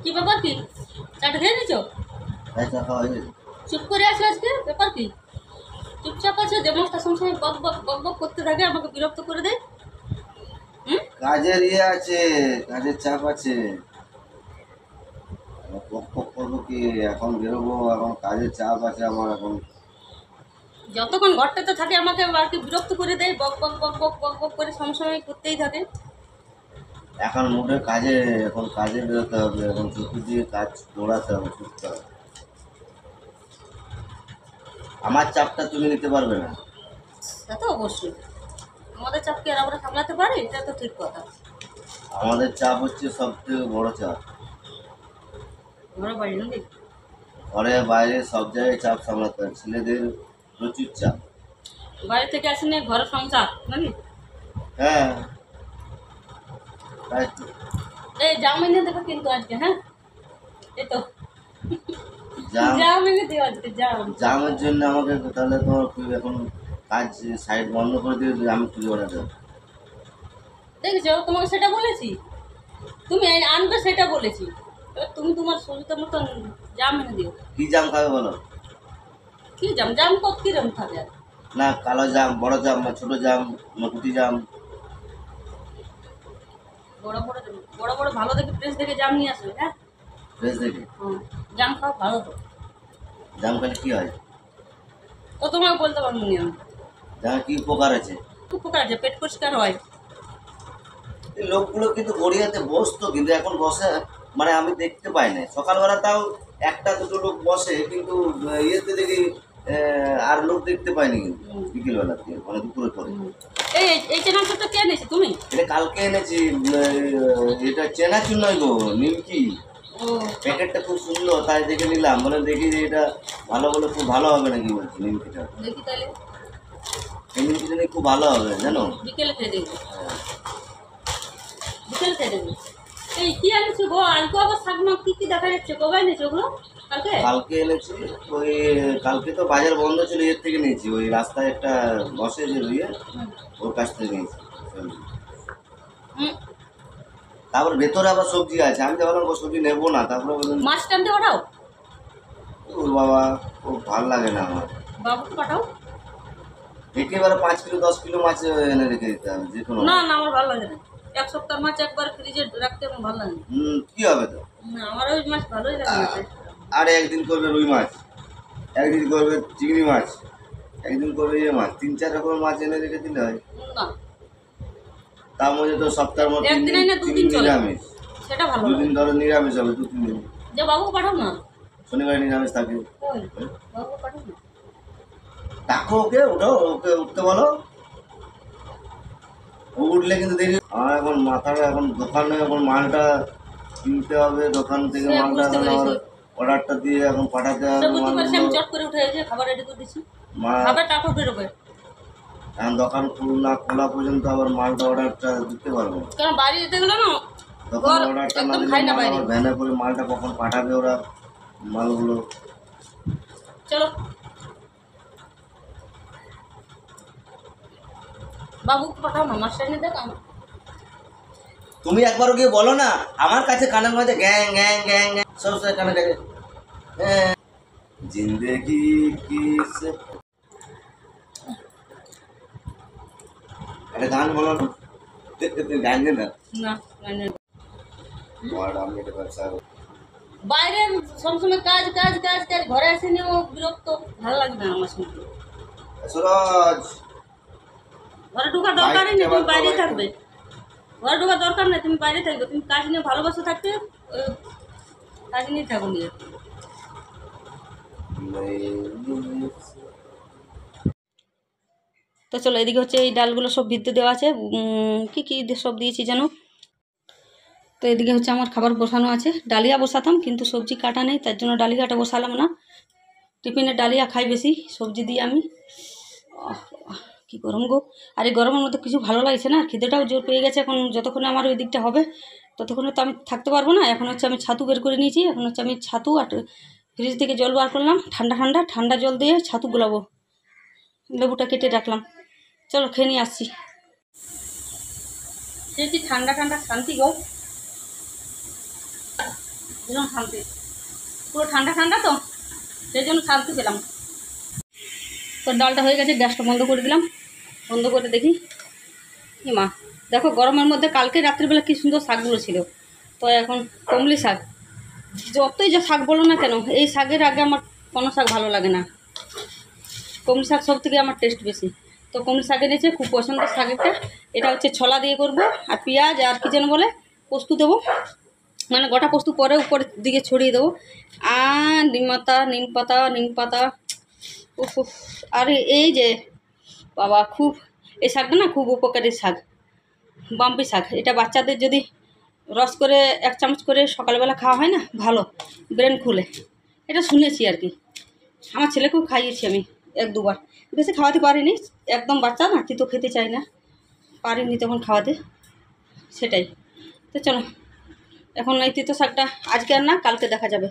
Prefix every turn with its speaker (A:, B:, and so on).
A: কি ব্যাপার কি? চাটা খেয়ে নিছো? চুপ করে আছো আজকে, ব্যাপার কি? চুপচাপ আছো, যেমন তার সঙ্গে বক বক বক বক করতে থাকে, আমাকে বিরক্ত করে দেয়।
B: কাজের আছে, কাজের চাপ আছে। বক বক করবো কি? এখন বেরোবো, এখন কাজের চাপ আছে আমার এখন।
A: যতক্ষণ ঘরটাতে থাকে আমাকে আর কি বিরক্ত করে দেয়, বক বক বক বক বক বক করে সময় করতেই থাকে।
B: এখন মোটে কাজে, এখন কাজে বেরোতে হবে, এখন চোখে দিয়ে কাজ দৌড়াতে হবে, করতে হবে। আমার চাপটা তুমি নিতে পারবে না।
A: তা তো অবশ্যই, আমাদের চাপকে আর আমরা সামলাতে পারি, এটা তো ঠিক কথা।
B: আমাদের চাপ হচ্ছে সবথেকে বড় চাপ।
A: ঘরে বাড়ি নাকি?
B: ঘরে বাইরে সব জায়গায় চাপ সামলাতে হয়, ছেলেদের প্রচুর চাপ।
A: বাইরে থেকে আসেনি, ঘরের সংসার নাকি?
B: হ্যাঁ, তাই তো।
A: এই জাম এনে দেবো কিন্তু আজকে, হ্যাঁ? এই তো
B: জাম,
A: জাম এনে দিও আজকে, জাম।
B: জামের জন্য আমাকে তাহলে তোমার এখন কাজ সাইড বন্ধ করে দিয়ে আমি খুঁজে বেড়াতে হবে।
A: দেখেছো, তোমাকে সেটা বলেছি, তুমি আনবে সেটা বলেছি, এবার তুমি তোমার সুবিধা মতন জাম এনে দিও।
B: কি জাম খাবে বলো?
A: কি জাম? জাম কত কিরম থাকে?
B: না, কালো জাম, বড় জাম না ছোট জাম না কুটি জাম?
A: বড় বড় বড় বড় ভালো দেখে ফ্রেশ দেখে জাম নিয়ে আসবে, হ্যাঁ?
B: ফ্রেশ দেখে।
A: জাম খাওয়া ভালো তো।
B: জাম খেলে কি হয়?
A: ও তোমাকে বলতে পারবো না আমি।
B: জামে কি উপকার আছে?
A: খুব উপকার আছে, পেট পরিষ্কার হয়।
B: এই লোকগুলো কিন্তু গড়িয়াতে বসতো, কিন্তু এখন বসে মানে আমি দেখতে পাই না। সকালবেলা তাও একটা দুটো লোক বসে, কিন্তু ইয়েতে দেখি আর লোক দেখতে পাইনি কিন্তু বিকেলবেলা দিয়ে, মানে দুপুরের পরে।
A: এই এই চেনাচুরটা কে এনেছে তুমি?
B: এটা কালকে এনেছি। এটা চেনাচুর নয় গো, নিমকি।
A: ও
B: প্যাকেটটা খুব সুন্দর, তাই দেখে নিলাম, মানে দেখি যে এটা ভালো বলে খুব ভালো হবে নাকি বলছি নিমকিটা।
A: দেখি তাহলে,
B: এই নিমকিটা নাকি খুব ভালো হবে জানো।
A: বিকেলে খেয়ে দেখবো, বিকেলে খেয়ে দেখবো। এই কি আনিছো গো? আলু আবার শাক মাক কি কি দেখা যাচ্ছে, কবে এনেছো ওগুলো? কালকে?
B: কালকে এনেছি। ওই কালকে তো বাজার বন্ধ ছিল, এর থেকে নিয়েছি। ওই রাস্তায় একটা বসে যে রুইয়ে, ওর কাছ থেকে নিয়েছি। তারপর ভেতরে আবার সবজি আছে, আমি তো ভাবলাম সবজি নেবো না, তারপরে বললাম
A: মাছ টানতে পাঠাও।
B: ওর বাবা, ও ভাল লাগে না আমার।
A: বাবুকে পাঠাও।
B: একেবারে 5 কিলো 10 কিলো মাছ এনে রেখে দিতে হবে যে কোনো।
A: না না, আমার ভালো লাগে না। এক সপ্তাহ মাছ একবার ফ্রিজে রাখতে আমার ভালো লাগে না।
B: কি হবে তো?
A: না, আমার ওই মাছ ভালোই লাগে না।
B: আরে একদিন করবে রুই মাছ, একদিন করবে চিংড়ি মাছ, একদিন করবে ইয়ে মাছ, 3-4 রকমের মাছ এনে রেখে দিলে হয়।
A: না,
B: তার মধ্যে তো সপ্তাহের মধ্যে
A: একদিন এনে দুদিন চলে,
B: নিরামিষ।
A: সেটা ভালো লাগে।
B: 2 দিন ধরে নিরামিষ হবে, 2-3 দিন।
A: যে বাবুকে পাঠাও না।
B: শনিবারে নিরামিষ থাকে।
A: ওই বাবুকে পাঠাও না।
B: ডাকো ওকে, ওঠো, ওকে উঠতে বলো। ও উঠলে কিন্তু দেখি আমার এখন মাথাটা, এখন দোকানে এখন মালটা কিনতে হবে, দোকান থেকে
A: সে
B: মালটা
A: বুঝতে
B: এখন
A: পেরেছি,
B: আমার অর্ডারটা দিয়ে এখন পাঠাতে
A: সে
B: হবে
A: বুঝতে পেরেছি। আমি
B: মালগুলো।
A: চট করে উঠে এসে খাবার রেডি করে দিচ্ছি,
B: মা
A: খাবার তারপর বেরোবে।
B: এখন দোকান না খোলা পর্যন্ত আবার মালটা অর্ডারটা দিতে পারবো না।
A: কারণ বাইরে যেতে গেলে না
B: দোকান অর্ডারটা না
A: একদম
B: দিলে
A: খাই না
B: মাল
A: বাইরে।
B: আবার ভ্যানে করে মালটা কখন পাঠাবে ওরা মালগুলো।
A: চলো বাবুকে পাঠাও না, মাস্টার নিয়ে দেখ।
B: তুমি একবার গিয়ে বলো না, আমার কাছে কানের মধ্যে গ্যাং গ্যাং গ্যাং গ্যাং সবসময় কানে কাছে জিন্দেগি কি সে। একটা গান বলো না, তুমি গান না।
A: না মানে
B: আমি এটা ব্যবসা
A: বাইরে সবসময় কাজ কাজ কাজ কাজ, ঘরে এসে নিয়েও বিরক্ত, ভালো লাগবে না আমার সঙ্গে।
B: সুরজ,
A: ঘরে ঢোকার দরকারই নেই, তুমি বাইরেই থাকবে। ঘরে ঢোকার দরকার নেই, তুমি বাইরে থাকবে। তুমি কাজ নিয়ে ভালোবাসা থাকতে কাজ নিয়ে থাকো নিয়ে। তো চলো, এদিকে হচ্ছে এই ডালগুলো সব ভিতরে দেওয়া আছে। কি কি সব দিয়েছি যেন। তো এদিকে হচ্ছে আমার খাবার বসানো আছে। ডালিয়া বসাতাম, কিন্তু সবজি কাটা নেই, তার জন্য ডালিয়াটা বসালাম না। টিফিনে ডালিয়া খাই বেশি, সবজি দিয়ে আমি। কি গরম গো! আর এই গরমের মধ্যে কিছু ভালো লাগছে না, খিদেটাও জোর পেয়ে গেছে। এখন যতক্ষণে আমার ওই দিকটা হবে ততক্ষণে তো আমি থাকতে পারবো না। এখন হচ্ছে আমি ছাতু বের করে নিয়েছি, এখন হচ্ছে আমি ছাতু আর ফ্রিজ থেকে জল বার করলাম, ঠান্ডা ঠান্ডা ঠান্ডা জল দিয়ে ছাতু গোলাবো। লেবুটা কেটে রাখলাম, চলো খেয়ে নিয়ে আসছি। সে কি ঠান্ডা ঠান্ডা শান্তি গো। ভীষণ শান্তি, পুরো ঠান্ডা ঠান্ডা তো সেই জন্য শান্তি পেলাম। তো ডালটা হয়ে গেছে, গ্যাসটা বন্ধ করে দিলাম। বন্ধ করে দেখি, এ মা, দেখো গরমের মধ্যে কালকে রাত্রিবেলা কী সুন্দর শাকগুলো ছিল। তো এখন কমলি শাক, যতই যা শাক বলো না কেন, এই শাকের আগে আমার কোনো শাক ভালো লাগে না। কমলি শাক সব থেকে আমার টেস্ট বেশি। তো কমলি শাক এনেছে, খুব পছন্দের শাক একটা। এটা হচ্ছে ছোলা দিয়ে করব, আর পেঁয়াজ আর কি যেন বলে পোস্ত দেবো, মানে গোটা পোস্ত পরে উপরের দিকে ছড়িয়ে দেবো, আর নিম পাতা উফ উফ। আর এই যে বাবা, খুব এই শাকটা না খুব উপকারী শাক, বাম্পি শাক। এটা বাচ্চাদের যদি রস করে 1 চামচ করে সকালবেলা খাওয়া হয় না, ভালো ব্রেন খুলে, এটা শুনেছি আর কি। আমার ছেলেকেও খাইয়েছি আমি 1-2 বার, বেশি খাওয়াতে পারিনি, একদম বাচ্চা না, তো খেতে চাই না, পারিনি তখন খাওয়াতে, সেটাই। তো চলো, এখন এই তিতো শাকটা আজকে আর না, কালকে দেখা যাবে।